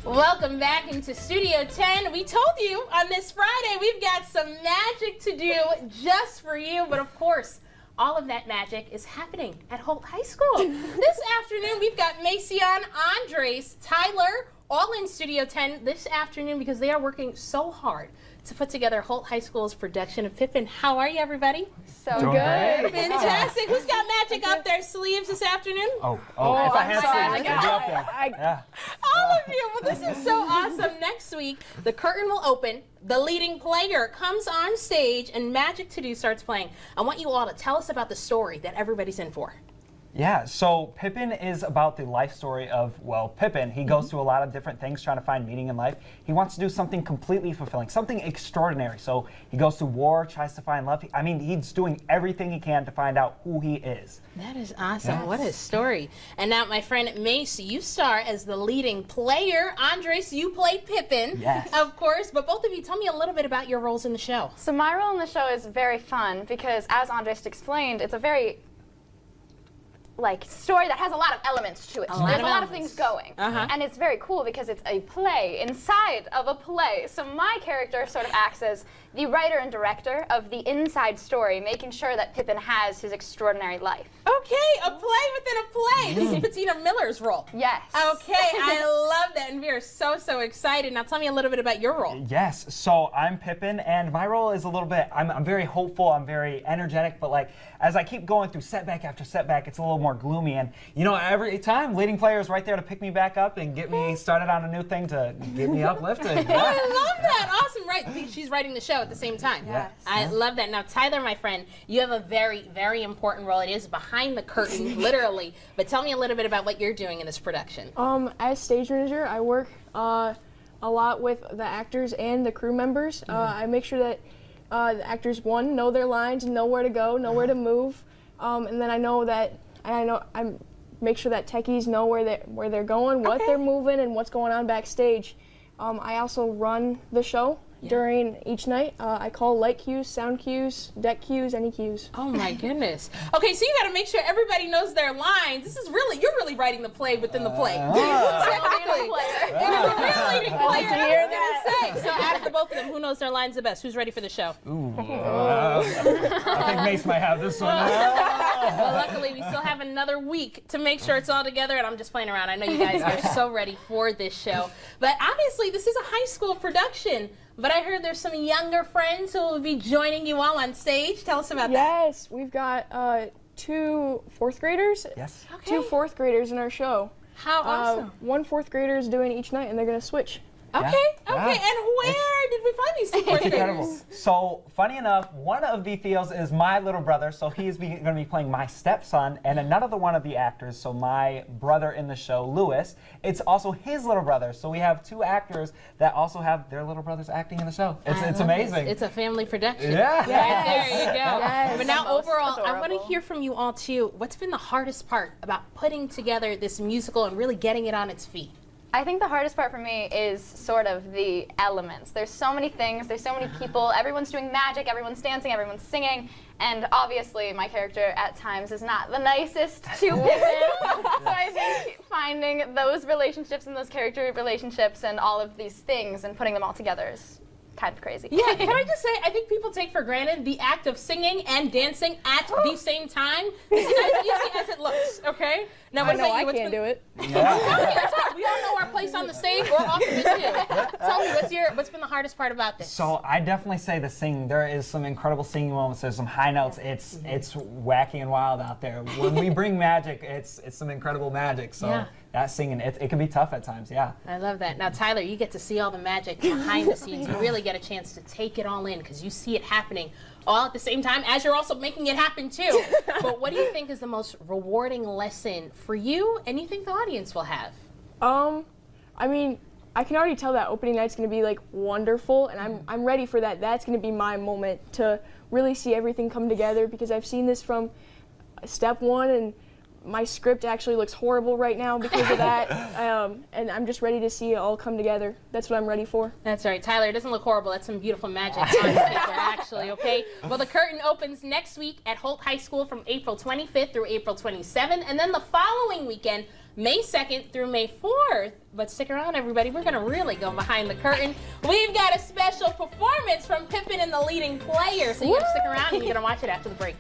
Welcome back into Studio 10. We told you on this Friday we've got some magic to do just for you, but of course, all of that magic is happening at Holt High School. This afternoon we've got Macion, Andres, Tyler, all in Studio 10 this afternoon because they are working so hard to put together Holt High School's production of Pippin. How are you, everybody? So good. Fantastic. Who's got magic up their sleeves this afternoon? If I had sleeves, it'd be up there. Yeah. All of you. Well, this is so awesome. Next week, the curtain will open. The leading player comes on stage, and Magic to Do starts playing. I want you all to tell us about the story that everybody's in for. Yeah, so Pippin is about the life story of, well, Pippin. He goes through a lot of different things trying to find meaning in life. He wants to do something completely fulfilling, something extraordinary. So he goes to war, tries to find love. I mean, he's doing everything he can to find out who he is. That is awesome. Yes. What a story. And now, my friend Mace, you star as the leading player. Andres, you play Pippin, yes, of course. But both of you, tell me a little bit about your roles in the show. So my role in the show is very fun because, as Andres explained, it's a very story that has a lot of elements to it. There's a lot of things going. And it's very cool because it's a play inside of a play. So my character sort of acts as the writer and director of the inside story, making sure that Pippin has his extraordinary life. Okay, a play within a play. This is Bettina Miller's role. Yes. Okay, I love that, and we are so, so excited. Now tell me a little bit about your role. Yes, so I'm Pippin, and my role is a little bit, I'm very hopeful, I'm very energetic, but as I keep going through setback after setback, it's a little more gloomy, and every time, leading player is right there to pick me back up and get me started on a new thing to get me uplifted. Yeah. I love that. Awesome, right? She's writing the show at the same time. Yes. I love that. Now, Tyler, my friend, you have a very, very important role. It is behind the curtain, literally. But tell me a little bit about what you're doing in this production. As stage manager, I work a lot with the actors and the crew members. I make sure that the actors, one, know their lines and know where to go, know where to move, and then I make sure that techies know where they're going, what they're moving, and what's going on backstage. I also run the show during each night. I call light cues, sound cues, deck cues, any cues. Oh my goodness. Okay, so you got to make sure everybody knows their lines. This is really, you're really writing the play within the play. Exactly. You're a real leading player. I hear that. So out of the both of them, who knows their lines the best? Who's ready for the show? Ooh. I think Mace might have this one. Well, luckily, we still have another week to make sure it's all together, and I'm just playing around. I know you guys are so ready for this show. But obviously, this is a high school production. But I heard there's some younger friends who will be joining you all on stage. Tell us about that. Yes, we've got 2 fourth graders. Yes. Okay. 2 fourth graders in our show. How awesome. 1 fourth grader is doing each night, and they're going to switch. Okay, and where did we find these 2 fourth incredible. graders? So, funny enough, one of the Theos is my little brother, so he's going to be playing my stepson, and another one of the actors, so my brother in the show, Lewis, it's also his little brother. So we have 2 actors that also have their little brothers acting in the show. It's amazing. It's a family production. Yeah. Right there you go. Yes. But now overall, I want to adorable. hear from you all too. What's been the hardest part about putting together this musical and really getting it on its feet? I think the hardest part for me is sort of the elements. There's so many things, there's so many people, everyone's doing magic, everyone's dancing, everyone's singing, and obviously my character at times is not the nicest to Pippin. So I think finding those relationships and those character relationships and all of these things and putting them all together is kind of crazy. Yeah, can I just say, I think people take for granted the act of singing and dancing at the same time is as easy as it looks, okay? Now, what about you? I can't do it. That's hard. We all know our place on the stage or off of it too. Tell me, what's been the hardest part about this? So I definitely say the singing. There is some incredible singing moments. There's some high notes. It's wacky and wild out there. When we bring magic, it's some incredible magic. So that singing, it can be tough at times. Yeah. I love that. Now, Tyler, you get to see all the magic behind the scenes. You really get a chance to take it all in because you see it happening all at the same time as you're also making it happen too. But what do you think is the most rewarding lesson for you and you think the audience will have? I mean, I can already tell that opening night's going to be wonderful, and I'm ready for that. That's going to be my moment to really see everything come together because I've seen this from step 1 and my script actually looks horrible right now because of that, and I'm just ready to see it all come together. That's what I'm ready for. That's right, Tyler. It doesn't look horrible. That's some beautiful magic on paper, actually. Okay. Well, the curtain opens next week at Holt High School from April 25th through April 27th, and then the following weekend, May 2nd through May 4th. But stick around, everybody. We're going to really go behind the curtain. We've got a special performance from Pippin and the leading player. So you got to stick around and you're going to watch it after the break.